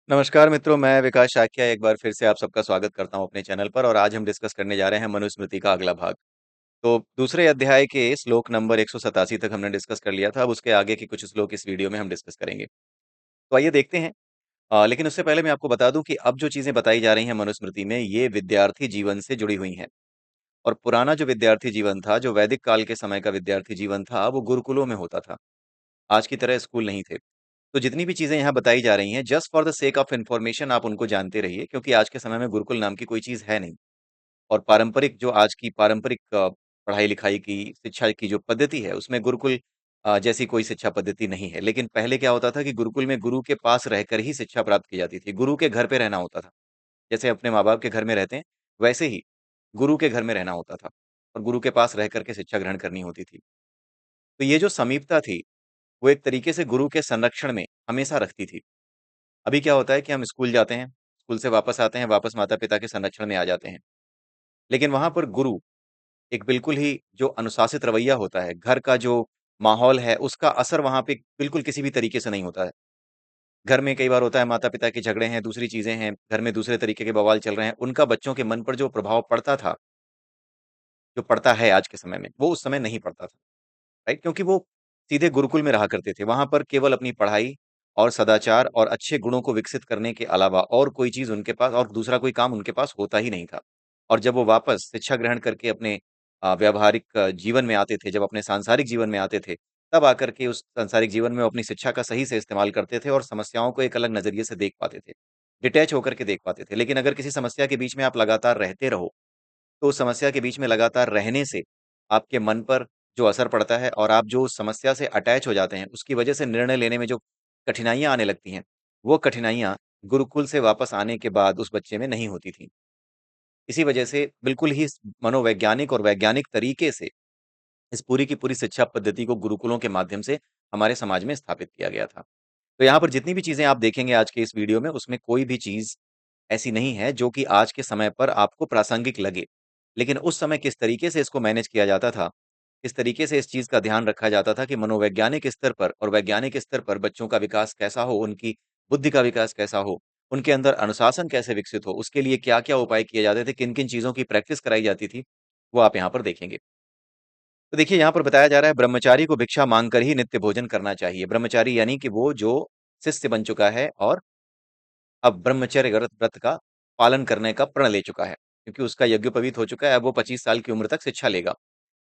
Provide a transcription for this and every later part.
नमस्कार मित्रों, मैं विकास शाक्या एक बार फिर से आप सबका स्वागत करता हूँ अपने चैनल पर और आज हम डिस्कस करने जा रहे हैं मनुस्मृति का अगला भाग। तो दूसरे अध्याय के श्लोक नंबर 187 तक हमने डिस्कस कर लिया था। अब उसके आगे के कुछ श्लोक इस वीडियो में हम डिस्कस करेंगे। तो आइए देखते हैं। लेकिन उससे पहले मैं आपको बता दूं कि अब जो चीजें बताई जा रही हैं मनुस्मृति में, ये विद्यार्थी जीवन से जुड़ी हुई हैं। और पुराना जो विद्यार्थी जीवन था, जो वैदिक काल के समय का विद्यार्थी जीवन था, वो गुरुकुलों में होता था। आज की तरह स्कूल नहीं थे। तो जितनी भी चीज़ें यहाँ बताई जा रही हैं, just for the sake of information आप उनको जानते रहिए, क्योंकि आज के समय में गुरुकुल नाम की कोई चीज़ है नहीं। और पारंपरिक जो आज की पारंपरिक पढ़ाई-लिखाई की, शिक्षा की जो पद्धति है, उसमें गुरुकुल जैसी कोई शिक्षा पद्धति नहीं है। लेकिन पहले क्या होता था कि गुरुकुल में गुरु के पास रहकर ही शिक्षा प्राप्त की जाती थी। गुरु के घर पे रहना होता था। जैसे अपने माँ-बाप के घर में रहते हैं, वैसे ही गुरु के घर में रहना होता था और गुरु के पास रह कर के शिक्षा ग्रहण करनी होती थी। तो ये जो समीपता थी, वो एक तरीके से गुरु के संरक्षण में हमेशा रखती थी। अभी क्या होता है कि हम स्कूल जाते हैं, स्कूल से वापस आते हैं, वापस माता-पिता के संरक्षण में आ जाते हैं। लेकिन वहाँ पर गुरु एक बिल्कुल ही जो अनुशासित रवैया होता है, घर का जो माहौल है, उसका असर वहाँ पे बिल्कुल किसी भी तरीके से नहीं होता है। घर में कई बार होता है माता-पिता के झगड़े हैं, दूसरी चीज़ें हैं, घर में दूसरे तरीके के बवाल चल रहे हैं, उनका बच्चों के मन पर जो प्रभाव पड़ता था, जो पड़ता है आज के समय में, वो उस समय नहीं पड़ता था। राइट? क्योंकि वो सीधे गुरुकुल में रहा करते थे। वहाँ पर केवल अपनी पढ़ाई और सदाचार और अच्छे गुणों को विकसित करने के अलावा और कोई चीज़ उनके पास और दूसरा कोई काम उनके पास होता ही नहीं था। और जब वो वापस शिक्षा ग्रहण करके अपने व्यावहारिक जीवन में आते थे, जब अपने सांसारिक जीवन में आते थे, तब आकर के उस सांसारिक जीवन में वो अपनी शिक्षा का सही से इस्तेमाल करते थे और समस्याओं को एक अलग नज़रिए से देख पाते थे। डिटैच होकर के देख पाते थे। लेकिन अगर किसी समस्या के बीच में आप लगातार रहते रहो, तो उस समस्या के बीच में लगातार रहने से आपके मन पर जो असर पड़ता है और आप जो उस समस्या से अटैच हो जाते हैं, उसकी वजह से निर्णय लेने में जो कठिनाइयाँ आने लगती हैं, वो कठिनाइयाँ गुरुकुल से वापस आने के बाद उस बच्चे में नहीं होती थीं। इसी वजह से बिल्कुल ही मनोवैज्ञानिक और वैज्ञानिक तरीके से इस पूरी की पूरी शिक्षा पद्धति को गुरुकुलों के माध्यम से हमारे समाज में स्थापित किया गया था। तो यहाँ पर जितनी भी चीज़ें आप देखेंगे आज के इस वीडियो में, उसमें कोई भी चीज़ ऐसी नहीं है जो कि आज के समय पर आपको प्रासंगिक लगे। लेकिन उस समय किस तरीके से इसको मैनेज किया जाता था, किस तरीके से इस चीज़ का ध्यान रखा जाता था कि मनोवैज्ञानिक स्तर पर और वैज्ञानिक स्तर पर बच्चों का विकास कैसा हो, उनकी बुद्धि का विकास कैसा हो, उनके अंदर अनुशासन कैसे विकसित हो, उसके लिए क्या-क्या उपाय किए जाते थे, किन-किन चीज़ों की प्रैक्टिस कराई जाती थी, वो आप यहाँ पर देखेंगे। तो देखिए यहाँ पर बताया जा रहा है ब्रह्मचारी को भिक्षा माँगकर ही नित्य भोजन करना चाहिए। ब्रह्मचारी यानी कि वो जो शिष्य बन चुका है और अब ब्रह्मचर्य व्रत व्रत का पालन करने का प्रण ले चुका है, क्योंकि उसका यज्ञोपवीत हो चुका है, अब वो 25 साल की उम्र तक शिक्षा लेगा।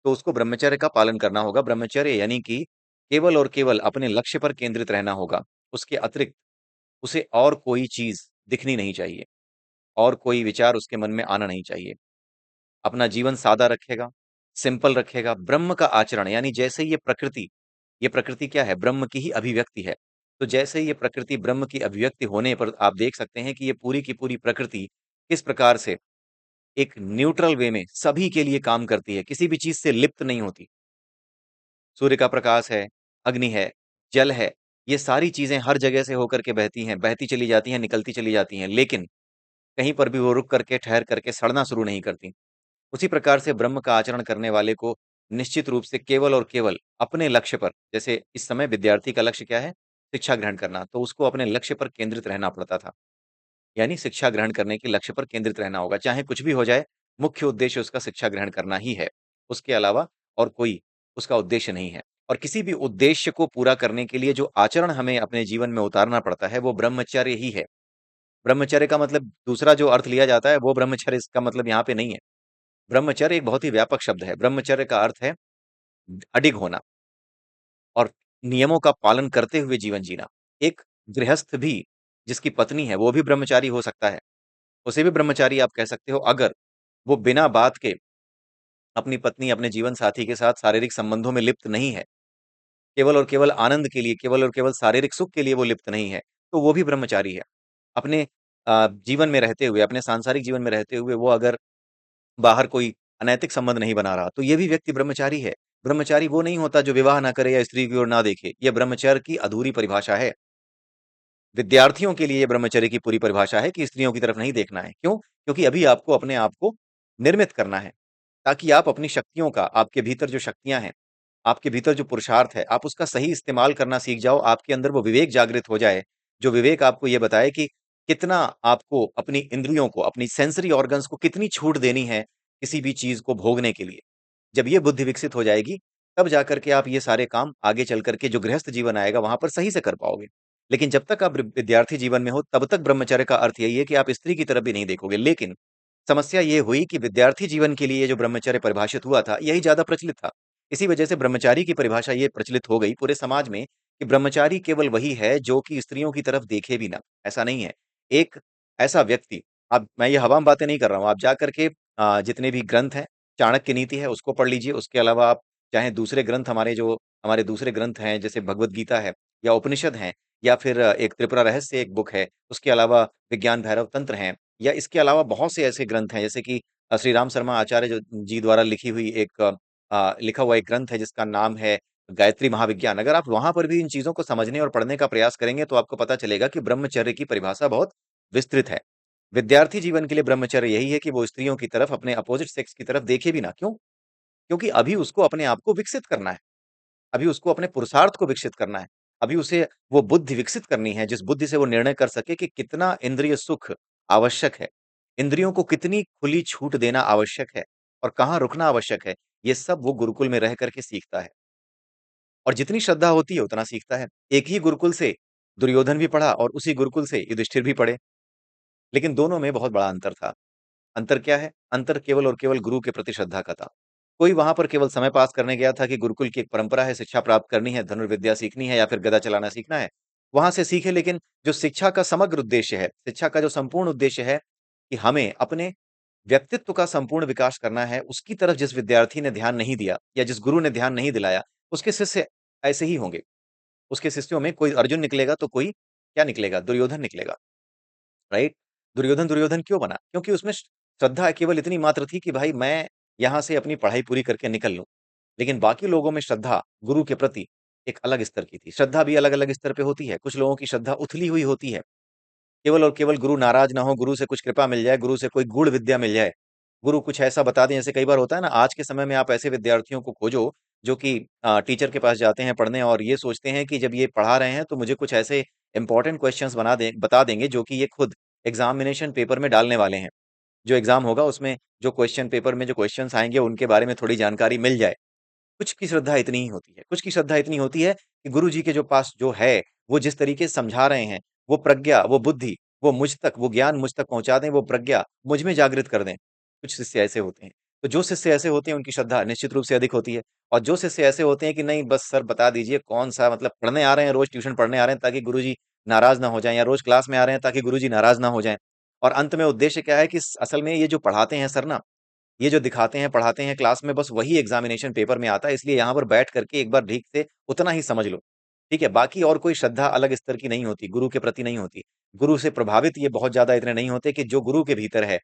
तो उसको ब्रह्मचर्य का पालन करना होगा। ब्रह्मचर्य यानी कि केवल और केवल अपने लक्ष्य पर केंद्रित रहना होगा। उसके अतिरिक्त उसे और कोई चीज़ दिखनी नहीं चाहिए, और कोई विचार उसके मन में आना नहीं चाहिए। अपना जीवन सादा रखेगा, सिंपल रखेगा। ब्रह्म का आचरण यानी जैसे ये प्रकृति क्या है? ब्रह्म की ही अभिव्यक्ति है। तो जैसे ये प्रकृति ब्रह्म की अभिव्यक्ति होने पर आप देख सकते हैं कि ये पूरी की पूरी प्रकृति किस प्रकार से एक न्यूट्रल वे में सभी के लिए काम करती है, किसी भी चीज़ से लिप्त नहीं होती। सूर्य का प्रकाश है, अग्नि है, जल है, ये सारी चीज़ें हर जगह से होकर के बहती हैं, बहती चली जाती हैं, निकलती चली जाती हैं, लेकिन कहीं पर भी वो रुक करके, ठहर करके सड़ना शुरू नहीं करती। उसी प्रकार से ब्रह्म का आचरण करने वाले को निश्चित रूप से केवल और केवल अपने लक्ष्य पर, जैसे इस समय विद्यार्थी का लक्ष्य क्या है? शिक्षा ग्रहण करना, तो उसको अपने लक्ष्य पर केंद्रित रहना पड़ता था। यानी शिक्षा ग्रहण करने के लक्ष्य पर केंद्रित रहना होगा, चाहे कुछ भी हो जाए, मुख्य उद्देश्य उसका शिक्षा ग्रहण करना ही है। उसके अलावा और कोई उसका उद्देश्य नहीं है। और किसी भी उद्देश्य को पूरा करने के लिए जो आचरण हमें अपने जीवन में उतारना पड़ता है, वो ब्रह्मचर्य ही है। ब्रह्मचर्य का मतलब दूसरा जो अर्थ लिया जाता है, वो ब्रह्मचर्य इसका मतलब यहाँ पे नहीं है। ब्रह्मचर्य एक बहुत ही व्यापक शब्द है। ब्रह्मचर्य का अर्थ है अडिग होना और नियमों का पालन करते हुए जीवन जीना। एक गृहस्थ भी जिसकी पत्नी है, वो भी ब्रह्मचारी हो सकता है। उसे भी ब्रह्मचारी आप कह सकते हो, अगर वो बिना बात के अपनी पत्नी, अपने जीवन साथी के साथ शारीरिक संबंधों में लिप्त नहीं है। केवल और केवल आनंद के लिए, केवल और केवल शारीरिक सुख के लिए वो लिप्त नहीं है, तो वो भी ब्रह्मचारी है। अपने जीवन में रहते हुए, अपने सांसारिक जीवन में रहते हुए वो अगर बाहर कोई अनैतिक संबंध नहीं बना रहा, तो ये भी व्यक्ति ब्रह्मचारी है। ब्रह्मचारी वो नहीं होता जो विवाह ना करे या स्त्री की ओर ना देखे। ये ब्रह्मचर्य की अधूरी परिभाषा है। विद्यार्थियों के लिए ये ब्रह्मचर्य की पूरी परिभाषा है कि स्त्रियों की तरफ नहीं देखना है। क्यों? क्योंकि अभी आपको अपने आप को निर्मित करना है, ताकि आप अपनी शक्तियों का, आपके भीतर जो शक्तियाँ हैं, आपके भीतर जो पुरुषार्थ है, आप उसका सही इस्तेमाल करना सीख जाओ। आपके अंदर वो विवेक जागृत हो जाए, जो विवेक आपको ये बताए कि कितना आपको अपनी इंद्रियों को, अपनी सेंसरी ऑर्गन्स को कितनी छूट देनी है किसी भी चीज़ को भोगने के लिए। जब ये बुद्धि विकसित हो जाएगी, तब जाकर के आप ये सारे काम आगे चल कर के जो गृहस्थ जीवन आएगा, वहाँ पर सही से कर पाओगे। लेकिन जब तक आप विद्यार्थी जीवन में हो, तब तक ब्रह्मचर्य का अर्थ यही है कि आप स्त्री की तरफ भी नहीं देखोगे। लेकिन समस्या ये हुई कि विद्यार्थी जीवन के लिए जो ब्रह्मचर्य परिभाषित हुआ था, यही ज़्यादा प्रचलित था। इसी वजह से ब्रह्मचारी की परिभाषा ये प्रचलित हो गई पूरे समाज में कि ब्रह्मचारी केवल वही है जो कि स्त्रियों की तरफ देखे भी ना। ऐसा नहीं है। एक ऐसा व्यक्ति, अब मैं ये हवा में बातें नहीं कर रहा हूँ, आप जा कर के जितने भी ग्रंथ हैं, चाणक्य नीति है, उसको पढ़ लीजिए। उसके अलावा आप चाहे दूसरे ग्रंथ हमारे दूसरे ग्रंथ हैं, जैसे भगवद गीता है या उपनिषद हैं या फिर एक त्रिपुरा रहस्य एक बुक है, उसके अलावा विज्ञान भैरव तंत्र हैं या इसके अलावा बहुत से ऐसे ग्रंथ हैं जैसे कि श्री राम शर्मा आचार्य जो जी द्वारा लिखी हुई एक लिखा हुआ एक ग्रंथ है जिसका नाम है गायत्री महाविज्ञान। अगर आप वहाँ पर भी इन चीज़ों को समझने और पढ़ने का प्रयास करेंगे तो आपको पता चलेगा कि ब्रह्मचर्य की परिभाषा बहुत विस्तृत है। विद्यार्थी जीवन के लिए ब्रह्मचर्य यही है कि वो स्त्रियों की तरफ, अपने अपोजिट सेक्स की तरफ देखे भी ना। क्यों? क्योंकि अभी उसको अपने आप को विकसित करना है। अभी उसको अपने पुरुषार्थ को विकसित करना है। अभी उसे वो बुद्धि विकसित करनी है, जिस बुद्धि से वो निर्णय कर सके कि कितना इंद्रिय सुख आवश्यक है, इंद्रियों को कितनी खुली छूट देना आवश्यक है और कहाँ रुकना आवश्यक है। ये सब वो गुरुकुल में रह कर के सीखता है और जितनी श्रद्धा होती है उतना सीखता है। एक ही गुरुकुल से दुर्योधन भी पढ़ा और उसी गुरुकुल से युधिष्ठिर भी पढ़े, लेकिन दोनों में बहुत बड़ा अंतर था। अंतर क्या है? अंतर केवल और केवल गुरु के प्रति श्रद्धा का था। कोई वहाँ पर केवल समय पास करने गया था कि गुरुकुल की एक परंपरा है, शिक्षा प्राप्त करनी है, धनुर्विद्या सीखनी है या फिर गदा चलाना सीखना है, वहाँ से सीखे। लेकिन जो शिक्षा का समग्र उद्देश्य है, शिक्षा का जो संपूर्ण उद्देश्य है कि हमें अपने व्यक्तित्व का संपूर्ण विकास करना है, उसकी तरफ जिस विद्यार्थी ने ध्यान नहीं दिया या जिस गुरु ने ध्यान नहीं दिलाया, उसके शिष्य ऐसे ही होंगे। उसके शिष्यों में कोई अर्जुन निकलेगा तो कोई क्या निकलेगा? दुर्योधन निकलेगा। राइट? दुर्योधन दुर्योधन क्यों बना? क्योंकि उसमें श्रद्धा केवल इतनी मात्र थी कि भाई मैं यहाँ से अपनी पढ़ाई पूरी करके निकल लूँ। लेकिन बाकी लोगों में श्रद्धा गुरु के प्रति एक अलग स्तर की थी। श्रद्धा भी अलग-अलग स्तर पे होती है। कुछ लोगों की श्रद्धा उथली हुई होती है। केवल और केवल गुरु नाराज़ ना हो, गुरु से कुछ कृपा मिल जाए, गुरु से कोई गूढ़ विद्या मिल जाए, गुरु कुछ ऐसा बता दें। जैसे कई बार होता है ना, आज के समय में आप ऐसे विद्यार्थियों को खोजो जो कि टीचर के पास जाते हैं पढ़ने और ये सोचते हैं कि जब ये पढ़ा रहे हैं तो मुझे कुछ ऐसे इंपॉर्टेंट क्वेश्चंस बता देंगे जो कि ये खुद एग्जामिनेशन पेपर में डालने वाले हैं। जो एग्जाम होगा उसमें जो क्वेश्चन पेपर में जो क्वेश्चंस आएँगे उनके बारे में थोड़ी जानकारी मिल जाए। कुछ की श्रद्धा इतनी ही होती है। कुछ की श्रद्धा इतनी होती है कि गुरुजी के जो पास जो है, वो जिस तरीके से समझा रहे हैं, वो प्रज्ञा, वो बुद्धि, वो मुझ तक, वो ज्ञान मुझ तक पहुँचा दें, वो प्रज्ञा मुझ में जागृत कर दें। कुछ शिष्य ऐसे होते हैं। तो जो शिष्य ऐसे होते हैं, उनकी श्रद्धा निश्चित रूप से अधिक होती है और जो शिष्य ऐसे होते हैं कि नहीं बस सर बता दीजिए कौन-सा, मतलब पढ़ने आ रहे हैं, रोज़ ट्यूशन पढ़ने आ रहे हैं ताकि गुरुजी नाराज़ ना हो जाएँ या रोज़ क्लास में आ रहे हैं ताकि गुरुजी नाराज़ ना हो जाएँ। और अंत में उद्देश्य क्या है कि असल में ये जो पढ़ाते हैं सर ना, ये जो दिखाते हैं, पढ़ाते हैं क्लास में, बस वही एग्ज़ामिनेशन पेपर में आता है, इसलिए यहाँ पर बैठ करके एक बार ठीक से उतना ही समझ लो। ठीक है? बाकी और कोई श्रद्धा अलग स्तर की नहीं होती, गुरु के प्रति नहीं होती। गुरु से प्रभावित ये बहुत ज़्यादा इतने नहीं होते कि जो गुरु के भीतर है,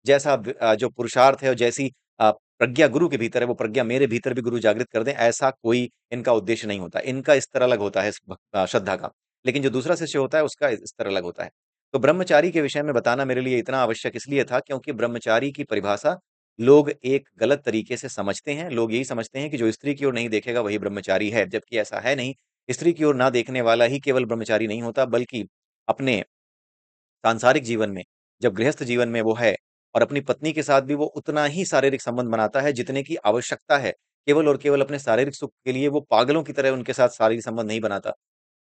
जैसा जो पुरुषार्थ है और जैसी प्रज्ञा गुरु के भीतर है, वो प्रज्ञा मेरे भीतर भी गुरु जागृत कर दें, ऐसा कोई इनका उद्देश्य नहीं होता। इनका स्तर अलग होता है श्रद्धा का। लेकिन जो दूसरा शिष्य होता है, उसका स्तर अलग होता है। तो ब्रह्मचारी के विषय में बताना मेरे लिए इतना आवश्यक इसलिए था क्योंकि ब्रह्मचारी की परिभाषा लोग एक गलत तरीके से समझते हैं। लोग यही समझते हैं कि जो स्त्री की ओर नहीं देखेगा वही ब्रह्मचारी है, जबकि ऐसा है नहीं। स्त्री की ओर ना देखने वाला ही केवल ब्रह्मचारी नहीं होता, बल्कि अपने सांसारिक जीवन में, जब गृहस्थ जीवन में वो है और अपनी पत्नी के साथ भी वो उतना ही शारीरिक संबंध बनाता है जितने की आवश्यकता है। केवल और केवल अपने शारीरिक सुख के लिए वो पागलों की तरह उनके साथ शारीरिक संबंध नहीं बनाता।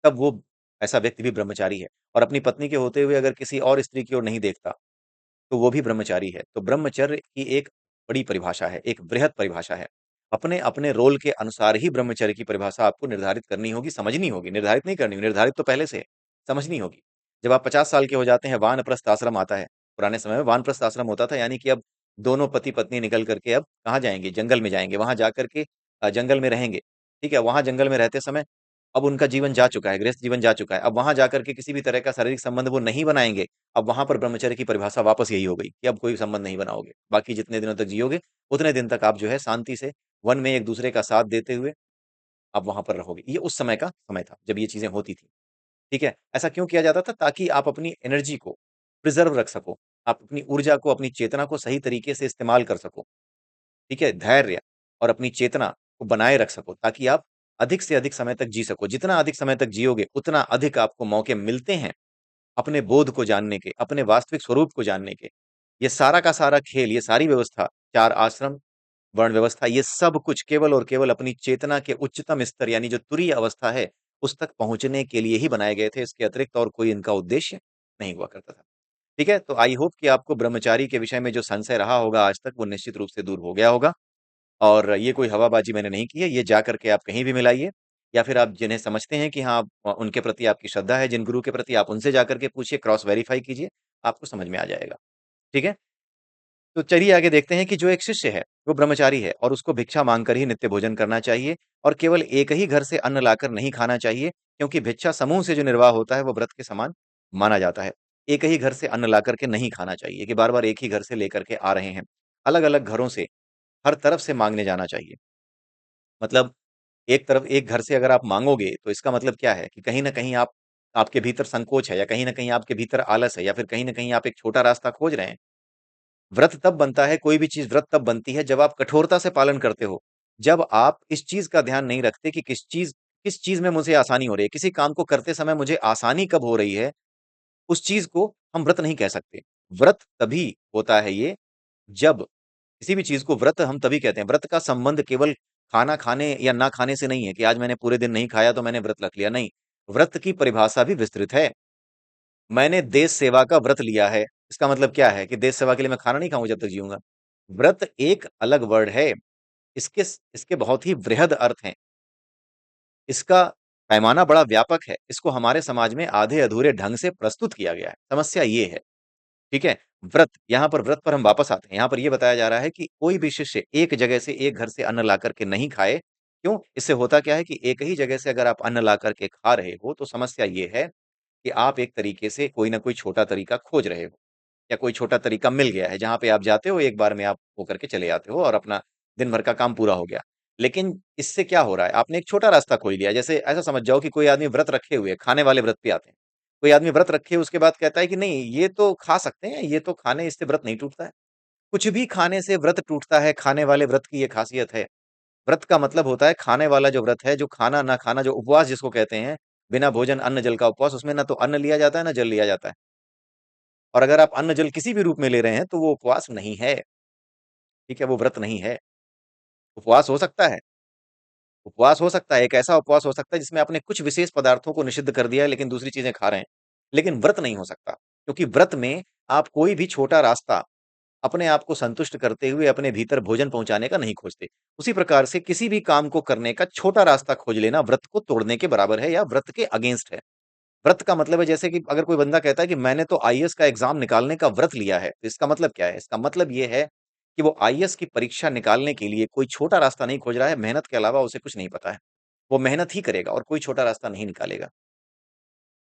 तब वो ऐसा व्यक्ति भी ब्रह्मचारी है और अपनी पत्नी के होते हुए अगर किसी और स्त्री की ओर नहीं देखता, तो वो भी ब्रह्मचारी है। तो ब्रह्मचर्य की एक बड़ी परिभाषा है, एक बृहत परिभाषा है। अपने-अपने रोल के अनुसार ही ब्रह्मचर्य की परिभाषा आपको निर्धारित करनी होगी, समझनी होगी, निर्धारित नहीं करनी, निर्धारित तो पहले से है, समझनी होगी। जब आप 50 साल के हो जाते हैं, वानप्रस्थ आश्रम आता है। पुराने समय में वानप्रस्थ आश्रम होता था, यानी कि अब दोनों पति-पत्नी निकल कर के अब कहाँ जाएँगे? जंगल में जाएँगे, वहाँ जाकर के जंगल में रहेंगे, ठीक है? वहाँ जंगल में रहते समय अब उनका जीवन जा चुका है, गृहस्थ जीवन जा चुका है। अब वहाँ जाकर के किसी भी तरह का शारीरिक संबंध वो नहीं बनाएँगे। अब वहाँ पर ब्रह्मचर्य की परिभाषा वापस यही हो गई कि अब कोई संबंध नहीं बनाओगे। बाकी जितने दिनों तक जियोगे, उतने दिन तक आप जो है शांति से वन में एक-दूसरे का साथ देते हुए आप वहाँ पर रहोगे। ये उस समय का समय था, जब ये चीज़ें होती थी। ठीक है? ऐसा क्यों किया जाता था? ताकि आप अपनी एनर्जी को प्रिज़र्व रख सको। आप अपनी ऊर्जा को, अपनी चेतना को सही तरीके से इस्तेमाल कर सको। ठीक है? धैर्य और अपनी चेतना को बनाए रख सको, ताकि आप अधिक से अधिक समय तक जी सको। जितना अधिक समय तक जियोगे, उतना अधिक आपको मौके मिलते हैं अपने बोध को जानने के, अपने वास्तविक स्वरूप को जानने के। ये सारा का सारा खेल, ये सारी व्यवस्था, 4 आश्रम, वर्ण व्यवस्था, ये सब कुछ केवल और केवल अपनी चेतना के उच्चतम स्तर यानी जो तुरीय अवस्था है, उस तक पहुँचने के लिए ही बनाए गए थे। इसके अतिरिक्त और कोई इनका उद्देश्य नहीं हुआ करता था। ठीक है? तो आई होप कि आपको ब्रह्मचारी के विषय में जो संशय रहा होगा आज तक, वो निश्चित रूप से दूर हो गया होगा। और ये कोई हवाबाजी मैंने नहीं की है, ये जा कर के आप कहीं भी मिलाइए, या फिर आप जिन्हें समझते हैं कि हाँ, उनके प्रति आपकी श्रद्धा है, जिन गुरु के प्रति आप उनसे जाकर के पूछिए, क्रॉस वेरीफाई कीजिए, आपको समझ में आ जाएगा। ठीक है? तो चलिए आगे देखते हैं कि जो एक शिष्य है, वो ब्रह्मचारी है और उसको भिक्षा माँगकर ही नित्य भोजन करना चाहिए और केवल एक ही घर से अन्न लाकर नहीं खाना चाहिए, क्योंकि भिक्षा समूह से जो निर्वाह होता है, वो व्रत के समान माना जाता है। एक ही घर से अन्न ला कर के नहीं खाना चाहिए कि बार-बार एक ही घर से लेकर के आ रहे हैं। अलग-अलग घरों से, हर तरफ से माँगने जाना चाहिए। मतलब एक तरफ एक घर से अगर आप माँगोगे, तो इसका मतलब क्या है कि कहीं न कहीं आपके भीतर संकोच है, या कहीं न कहीं आपके भीतर आलस है, या फिर कहीं न कहीं आप एक छोटा रास्ता खोज रहे हैं। व्रत तब बनता है, कोई भी चीज़ व्रत तब बनती है जब आप कठोरता से पालन करते हो। जब आप इस चीज़ का ध्यान नहीं रखते कि किस चीज़ में मुझे आसानी हो रही है। किसी काम को करते समय मुझे आसानी कब हो रही है, उस चीज़ को हम व्रत नहीं कह सकते। व्रत तभी होता है ये, जब किसी भी चीज़ को व्रत हम तभी कहते हैं। व्रत का संबंध केवल खाना खाने या ना खाने से नहीं है कि आज मैंने पूरे दिन नहीं खाया तो मैंने व्रत रख लिया, नहीं। व्रत की परिभाषा भी विस्तृत है। मैंने देश सेवा का व्रत लिया है। इसका मतलब क्या है कि देश सेवा के लिए मैं खाना नहीं खाऊँगा जब तक जीऊँगा। व्रत एक अलग वर्ड है। इसके बहुत ही वृहद अर्थ हैं। इसका पैमाना बड़ा व्यापक है। इसको हमारे समाज में आधे-अधूरे ढंग से प्रस्तुत किया गया है। समस्या ये है, ठीक है? व्रत, यहाँ पर व्रत पर हम वापस आते हैं। यहाँ पर ये बताया जा रहा है कि कोई भी शिष्य एक जगह से, एक घर से अन्न ला कर के नहीं खाए। क्यों? इससे होता क्या है कि एक ही जगह से अगर आप अन्न ला कर के खा रहे हो, तो समस्या ये है कि आप एक तरीके से कोई न कोई छोटा तरीका खोज रहे हो। या कोई छोटा तरीका मिल गया है, जहाँ पे आप जाते हो, एक बार में आप हो करके चले आते हो और अपना दिन भर का काम पूरा हो गया। लेकिन इससे क्या हो रहा है? आपने एक छोटा रास्ता खोज लिया। जैसे ऐसा समझ जाओ कि कोई आदमी व्रत रखे हुए है, खाने वाले व्रत पे आते हैं। कोई आदमी व्रत रखे उसके बाद कहता है कि नहीं, ये तो खा सकते हैं, ये तो खाने इससे व्रत नहीं टूटता है। कुछ भी खाने से व्रत टूटता है, खाने वाले व्रत की ये खासियत है। व्रत का मतलब होता है खाने वाला जो व्रत है, जो खाना ना खाना, जो उपवास जिसको कहते हैं, बिना भोजन अन्न जल का उपवास, उसमें ना तो अन्न लिया जाता है, ना जल लिया जाता है। और अगर आप अन्न जल किसी भी रूप में ले रहे हैं, तो वो उपवास नहीं है, ठीक है? वो व्रत नहीं है। उपवास हो सकता है, उपवास हो सकता है, एक ऐसा उपवास हो सकता है जिसमें आपने कुछ विशेष पदार्थों को निषिद्ध कर दिया है, लेकिन दूसरी चीज़ें खा रहे हैं। लेकिन व्रत नहीं हो सकता, क्योंकि व्रत में आप कोई भी छोटा रास्ता अपने आप को संतुष्ट करते हुए अपने भीतर भोजन पहुँचाने का नहीं खोजते। उसी प्रकार से किसी भी काम को करने का छोटा रास्ता खोज लेना व्रत को तोड़ने के बराबर है या व्रत के अगेंस्ट है। व्रत का मतलब है, जैसे कि अगर कोई बंदा कहता है कि मैंने तो आईएएस का एग्ज़ाम निकालने का व्रत लिया है, तो इसका मतलब क्या है? इसका मतलब ये है कि वो आईएएस की परीक्षा निकालने के लिए कोई छोटा रास्ता नहीं खोज रहा है, मेहनत के अलावा उसे कुछ नहीं पता है। वो मेहनत ही करेगा और कोई छोटा रास्ता नहीं निकालेगा।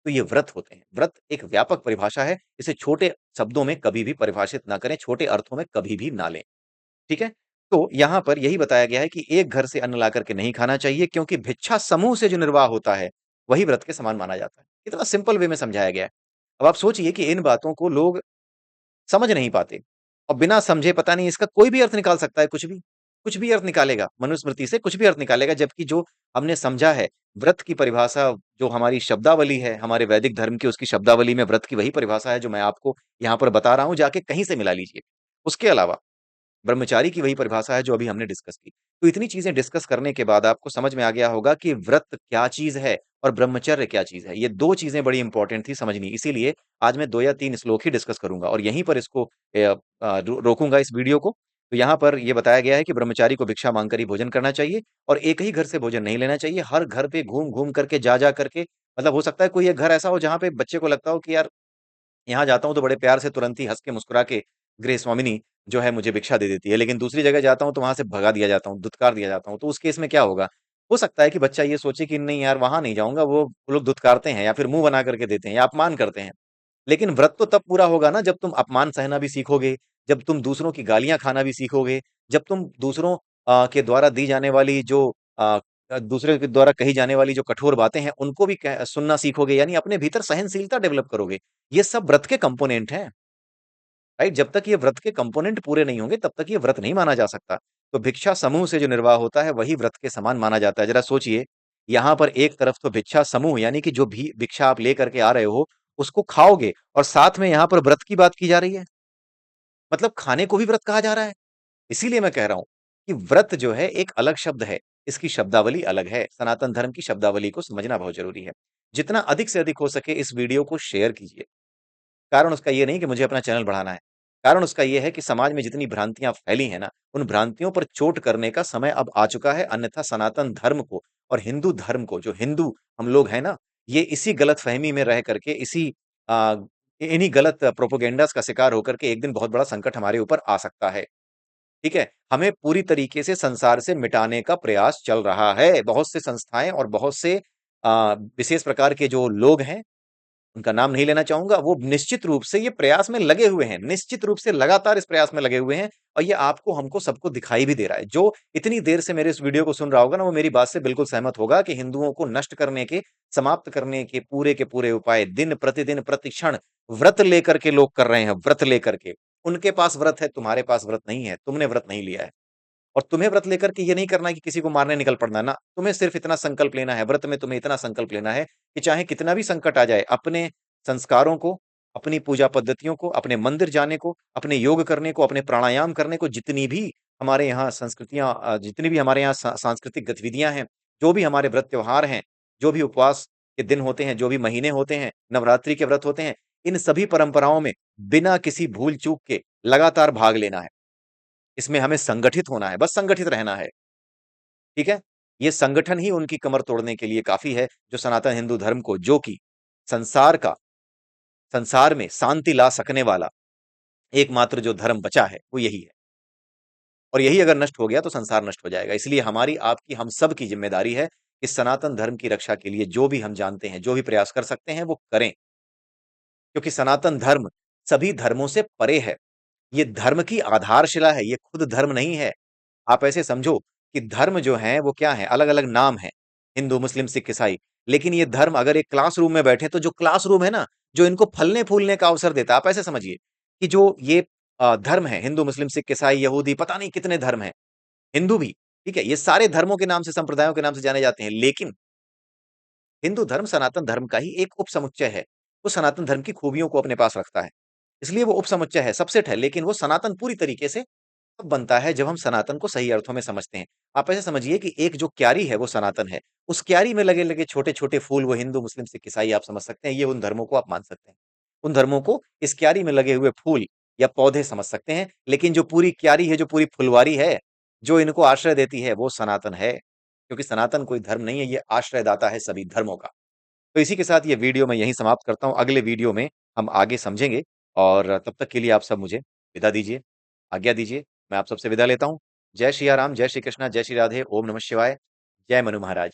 तो ये व्रत होते हैं। व्रत एक व्यापक परिभाषा है, इसे छोटे शब्दों में कभी भी परिभाषित ना करें, छोटे अर्थों में कभी भी ना लें। ठीक है? तो यहाँ पर यही बताया गया है कि एक घर से अन्न ला कर के नहीं खाना चाहिए, क्योंकि भिक्षा समूह से जो निर्वाह होता है, वही व्रत के समान माना जाता है। इतना सिंपल वे में समझाया गया है। अब आप सोचिए कि इन बातों को लोग समझ नहीं पाते और बिना समझे पता नहीं इसका कोई भी अर्थ निकाल सकता है, कुछ भी अर्थ निकालेगा, मनुस्मृति से कुछ भी अर्थ निकालेगा, जबकि जो हमने समझा है, व्रत की परिभाषा जो हमारी शब्दावली है, हमारे वैदिक धर्म की, उसकी शब्दावली में व्रत की वही परिभाषा है जो मैं आपको यहाँ पर बता रहा हूँ, जाके कहीं से मिला लीजिए। उसके अलावा ब्रह्मचारी की वही परिभाषा है जो अभी हमने डिस्कस की। तो इतनी चीज़ें डिस्कस करने के बाद आपको समझ में आ गया होगा कि व्रत क्या चीज़ है और ब्रह्मचर्य क्या चीज़ है। ये 2 चीज़ें बड़ी इम्पोर्टेंट थी समझनी। इसीलिए आज मैं 2 या 3 श्लोक ही डिस्कस करूँगा और यहीं पर इसको रोकूँगा इस वीडियो को। तो यहाँ पर ये बताया गया है कि ब्रह्मचारी को भिक्षा माँगकर ही भोजन करना चाहिए और एक ही घर से भोजन नहीं लेना चाहिए। हर घर पे घूम-घूम करके, जा-जा करके, मतलब हो सकता है कोई एक घर ऐसा हो जहाँ पे बच्चे को लगता हो कि यार यहाँ जाता हूँ तो बड़े प्यार से तुरंत ही हँस के मुस्कुरा के गृह स्वामिनी जो है मुझे भिक्षा दे देती है। लेकिन दूसरी जगह जाता हूँ तो वहाँ से भगा दिया जाता हूँ, धुतकार दिया जाता हूँ। तो उस केस में क्या होगा? हो सकता है कि बच्चा ये सोचे कि नहीं यार वहाँ नहीं जाऊँगा, वो लोग धुतकारते हैं या फिर मुँह बना करके देते हैं या अपमान करते हैं। लेकिन व्रत तो तब पूरा होगा ना जब तुम अपमान सहना भी सीखोगे, जब तुम दूसरों की गालियाँ खाना भी सीखोगे, जब तुम दूसरों के द्वारा दी जाने वाली जो दूसरे के द्वारा कही जाने वाली जो कठोर बातें हैं, उनको भी सुनना सीखोगे, यानी अपने भीतर सहनशीलता डेवलप करोगे। ये सब व्रत के कंपोनेंट हैं, राइट? जब तक ये व्रत के कंपोनेंट पूरे नहीं होंगे, तब तक ये व्रत नहीं माना जा सकता। तो भिक्षा समूह से जो निर्वाह होता है, वही व्रत के समान माना जाता है। ज़रा सोचिए, यहाँ पर एक तरफ तो भिक्षा समूह यानी कि जो भी भिक्षा आप लेकर के आ रहे हो, उसको खाओगे और साथ में यहाँ पर व्रत की बात की जा रही है। मतलब खाने को भी व्रत कहा जा रहा है। इसीलिए मैं कह रहा हूँ कि व्रत जो है एक अलग शब्द है, इसकी शब्दावली अलग है। सनातन धर्म की शब्दावली को समझना बहुत ज़रूरी है। जितना अधिक से अधिक हो सके इस वीडियो को शेयर कीजिए। कारण उसका ये नहीं कि मुझे अपना चैनल बढ़ाना है। कारण उसका ये है कि समाज में जितनी भ्रांतियाँ फैली हैं ना, उन भ्रांतियों पर चोट करने का समय अब आ चुका है। अन्यथा सनातन धर्म को और हिंदू धर्म को, जो हिंदू हम लोग हैं ना, ये इसी गलतफ़हमी में रह करके अ, इन्हीं गलत प्रोपेगेंडास का शिकार होकर के एक दिन बहुत बड़ा संकट हमारे ऊपर आ सकता है। ठीक है? हमें पूरी तरीके से संसार से मिटाने का प्रयास चल रहा है। बहुत से संस्थाएँ और बहुत से विशेष प्रकार के जो लोग हैं, उनका नाम नहीं लेना चाहूँगा, वो निश्चित रूप से ये प्रयास में लगे हुए हैं। निश्चित रूप से लगातार इस प्रयास में लगे हुए हैं और ये आपको, हमको, सबको दिखाई भी दे रहा है। जो इतनी देर से मेरे इस वीडियो को सुन रहा होगा ना, वो मेरी बात से बिल्कुल सहमत होगा कि हिंदुओं को नष्ट करने समाप्त करने के पूरे उपाय दिन-प्रतिदिन, प्रतिक्षण व्रत लेकर के लोग कर रहे हैं, व्रत लेकर के। उनके पास व्रत है, तुम्हारे पास व्रत नहीं है, तुमने व्रत नहीं लिया है। और तुम्हें व्रत लेकर के ये नहीं करना है कि किसी को मारने निकल पड़ना है ना, तुम्हें सिर्फ इतना संकल्प लेना है, व्रत में तुम्हें इतना संकल्प लेना है कि चाहे कितना भी संकट आ जाए, अपने संस्कारों को, अपनी पूजा पद्धतियों को, अपने मंदिर जाने को, अपने योग करने को, अपने प्राणायाम करने को, जितनी भी हमारे यहाँ जितनी भी हमारे यहाँ सांस्कृतिक गतिविधियाँ हैं, जो भी हमारे व्रत त्योहार हैं, जो भी उपवास के दिन होते हैं, जो भी महीने होते हैं, नवरात्रि के व्रत होते हैं, इन सभी परंपराओं में बिना किसी भूल-चूक के लगातार भाग लेना है। इसमें हमें संगठित होना है, बस संगठित रहना है, ठीक है? ये संगठन ही उनकी कमर तोड़ने के लिए काफ़ी है, जो सनातन हिंदू धर्म को, जो कि संसार का संसार में शांति ला सकने वाला एकमात्र जो धर्म बचा है, वो यही है। और यही अगर नष्ट हो गया तो संसार नष्ट हो जाएगा। इसलिए हमारी, आपकी, हम सब की ज़िम्मेदारी है, इस सनातन धर्म की रक्षा के लिए जो भी हम जानते हैं, जो भी प्रयास कर सकते हैं, वो करें। क्योंकि सनातन धर्म सभी धर्मों से परे है। ये धर्म की आधारशिला है, ये खुद धर्म नहीं है। आप ऐसे समझो कि धर्म जो हैं वो क्या है? अलग-अलग नाम हैं, हिंदू, मुस्लिम, सिख, ईसाई। लेकिन ये धर्म अगर एक क्लासरूम में बैठे तो जो क्लासरूम है ना, जो इनको फलने-फूलने का अवसर देता है, आप ऐसे समझिए कि जो ये धर्म है, हिंदू, मुस्लिम, सिख, ईसाई, यहूदी, पता नहीं कितने धर्म हैं, हिंदू भी, ठीक है? ये सारे धर्मों के नाम से, संप्रदायों के नाम से जाने जाते हैं, लेकिन हिंदू धर्म सनातन धर्म का ही एक उपसमुच्चय है। वो सनातन धर्म की खूबियों को अपने पास रखता है। इसलिए वो उपसमुच्चय है, सबसेट है, लेकिन वो सनातन पूरी तरीके से तब बनता है जब हम सनातन को सही अर्थों में समझते हैं। आप ऐसे समझिए कि एक जो क्यारी है वो सनातन है। उस क्यारी में लगे-लगे छोटे-छोटे फूल वो हिंदू, मुस्लिम, सिख, ईसाई आप समझ सकते हैं, ये उन धर्मों को आप मान सकते हैं। उन धर्मों को इस क्यारी में लगे हुए फूल या पौधे समझ सकते हैं, लेकिन जो पूरी क्यारी है, जो पूरी फुलवारी है, जो इनको आश्रय देती है, वो सनातन है। क्योंकि सनातन कोई धर्म नहीं है, ये आश्रयदाता है सभी धर्मों का। तो इसी के साथ ये वीडियो मैं यहीं समाप्त करता हूँ। अगले वीडियो में हम आगे समझेंगे और तब तक के लिए आप सब मुझे विदा दीजिए, आज्ञा दीजिए। मैं आप सबसे विदा लेता हूँ। जय सिया राम, जय श्री कृष्णा, जय श्री राधे, ओम नमः शिवाय, जय मनु महाराज।